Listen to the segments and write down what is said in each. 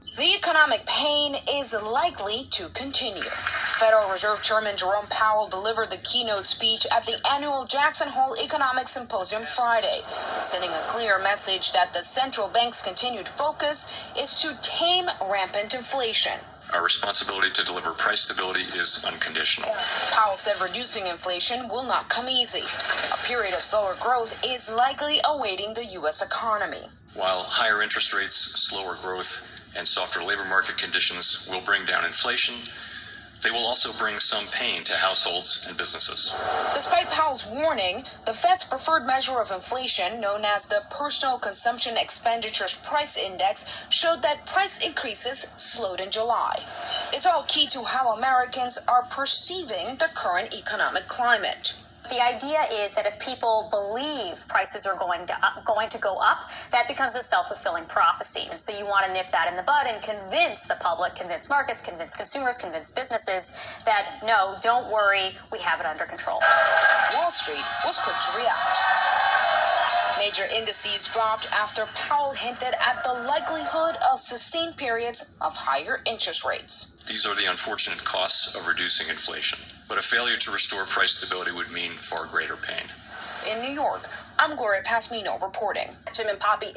The economic pain is likely to continue. Federal Reserve Chairman Jerome Powell delivered the keynote speech at the annual Jackson Hole Economic Symposium Friday, sending a clear message that the central bank's continued focus is to tame rampant inflation. Our responsibility to deliver price stability is unconditional. Powell said reducing inflation will not come easy. A period of slower growth is likely awaiting the U.S. economy. While higher interest rates, slower growth, and softer labor market conditions will bring down inflation, they will also bring some pain to households and businesses. Despite Powell's warning, the Fed's preferred measure of inflation, known as the Personal Consumption Expenditures Price Index, showed that price increases slowed in July. It's all key to how Americans are perceiving the current economic climate. The idea is that if people believe prices are going to go up, that becomes a self-fulfilling prophecy. And so you want to nip that in the bud and convince the public, convince markets, convince consumers, convince businesses that, no, don't worry, we have it under control. Wall Street was quick to react. Major indices dropped after Powell hinted at the likelihood of sustained periods of higher interest rates. These are the unfortunate costs of reducing inflation, but a failure to restore price stability would mean far greater pain. In New York, I'm Gloria Pasmino reporting. Jim and Poppy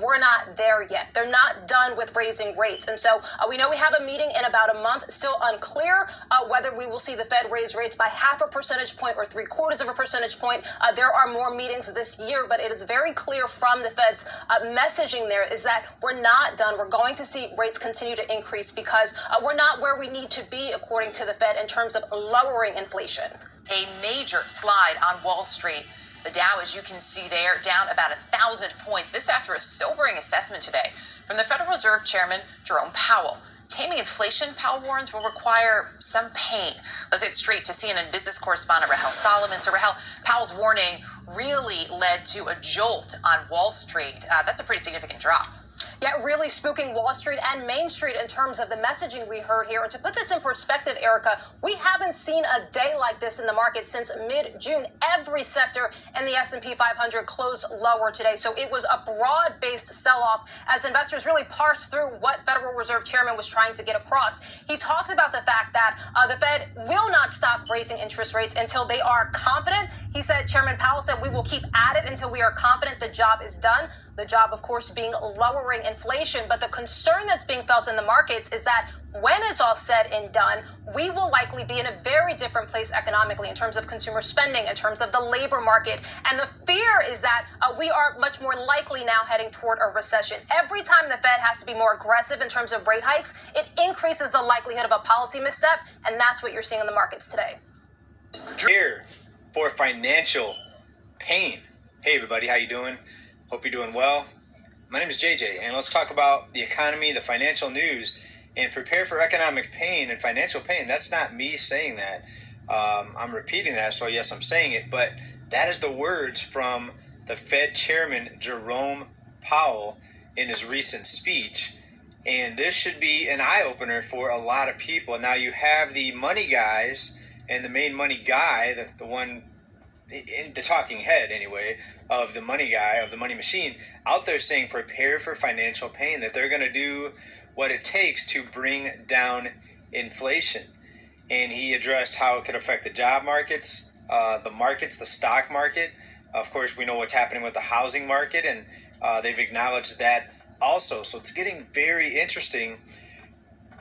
we're not there yet. They're not done with raising rates. And so we know we have a meeting in about a month. Still unclear whether we will see the Fed raise rates by 0.5 percentage point or 0.75 percentage point. There are more meetings this year, but it is very clear from the Fed's messaging there is that we're not done. We're going to see rates continue to increase because we're not where we need to be, according to the Fed, in terms of lowering inflation. A major slide on Wall Street. The Dow, as you can see there, down about 1,000 points. This after a sobering assessment today from the Federal Reserve Chairman Jerome Powell. Taming inflation, Powell warns, will require some pain. Let's get straight to CNN business correspondent Rahel Solomon. So Rahel, Powell's warning really led to a jolt on Wall Street. That's a pretty significant drop. Yeah, really spooking Wall Street and Main Street in terms of the messaging we heard here. And to put this in perspective, Erica, we haven't seen a day like this in the market since mid-June. Every sector in the S&P 500 closed lower today. So it was a broad-based sell-off as investors really parsed through what Federal Reserve Chairman was trying to get across. He talked about the fact that the Fed will not stop raising interest rates until they are confident. He said, Chairman Powell said, we will keep at it until we are confident the job is done. The job, of course, being lowering inflation. But the concern that's being felt in the markets is that when it's all said and done, we will likely be in a very different place economically in terms of consumer spending, in terms of the labor market. And the fear is that we are much more likely now heading toward a recession. Every time the Fed has to be more aggressive in terms of rate hikes, it increases the likelihood of a policy misstep. And that's what you're seeing in the markets today. Here for financial pain. Hey, everybody, how you doing? Hope you're doing well. My name is JJ, and let's talk about the economy, the financial news, and prepare for economic pain and financial pain. That's not me saying that. I'm repeating that, so yes, I'm saying it, but that is the words from the Fed Chairman Jerome Powell in his recent speech. And this should be an eye-opener for a lot of people. Now, you have the money guys and the main money guy, the one, the talking head anyway, of the money guy, of the money machine, out there saying prepare for financial pain, that they're going to do what it takes to bring down inflation. And he addressed how it could affect the job markets, the stock market. Of course, we know what's happening with the housing market, and they've acknowledged that also. So it's getting very interesting.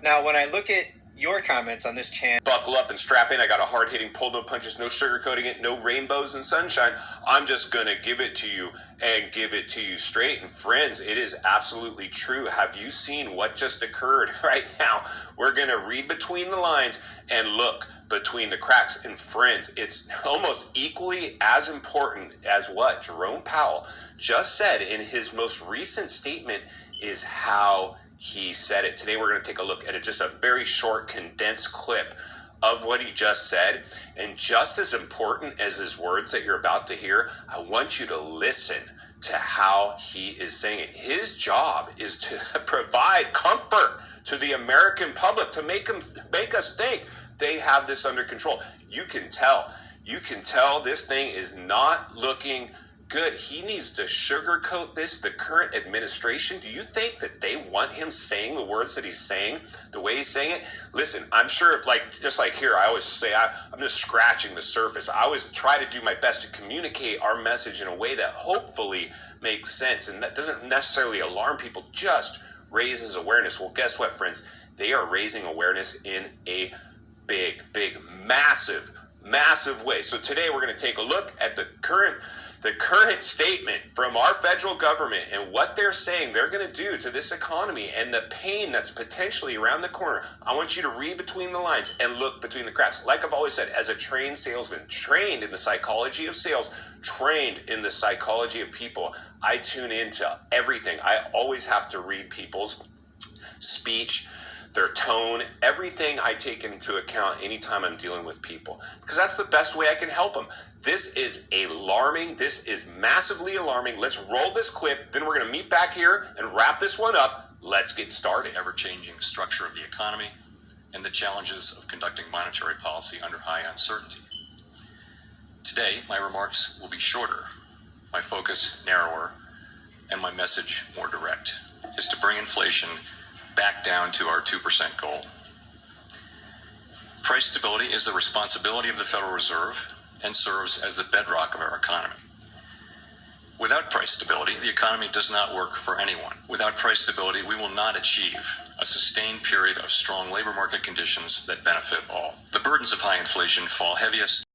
Now, when I look at your comments on this channel. Buckle up and strap in. I got a hard-hitting pull, no punches, no sugarcoating it, no rainbows and sunshine. I'm just going to give it to you and give it to you straight. And friends, it is absolutely true. Have you seen what just occurred right now? We're going to read between the lines and look between the cracks. And friends, it's almost equally as important as what Jerome Powell just said in his most recent statement is how he said it. Today, we're going to take a look at just a very short, condensed clip of what he just said. And just as important as his words that you're about to hear, I want you to listen to how he is saying it. His job is to provide comfort to the American public, to make us think they have this under control. You can tell this thing is not looking good. He needs to sugarcoat this. The current administration, do you think that they want him saying the words that he's saying, the way he's saying it? Listen, I'm sure if just like here, I always say I'm just scratching the surface. I always try to do my best to communicate our message in a way that hopefully makes sense and that doesn't necessarily alarm people, just raises awareness. Well, guess what, friends? They are raising awareness in a big, massive way. So today we're going to take a look at the current statement from our federal government and what they're saying they're going to do to this economy and the pain that's potentially around the corner. I want you to read between the lines and look between the cracks. Like I've always said, as a trained salesman, trained in the psychology of sales, trained in the psychology of people, I tune into everything. I always have to read people's speech, their tone, everything I take into account anytime I'm dealing with people, because that's the best way I can help them. This is alarming. This is massively alarming. Let's roll this clip. Then we're going to meet back here and wrap this one up. Let's get started. The ever-changing structure of the economy and the challenges of conducting monetary policy under high uncertainty. Today, my remarks will be shorter, my focus narrower, and my message more direct, is to bring inflation back down to our 2% goal. Price stability is the responsibility of the Federal Reserve and serves as the bedrock of our economy. Without price stability, the economy does not work for anyone. Without price stability, we will not achieve a sustained period of strong labor market conditions that benefit all. The burdens of high inflation fall heaviest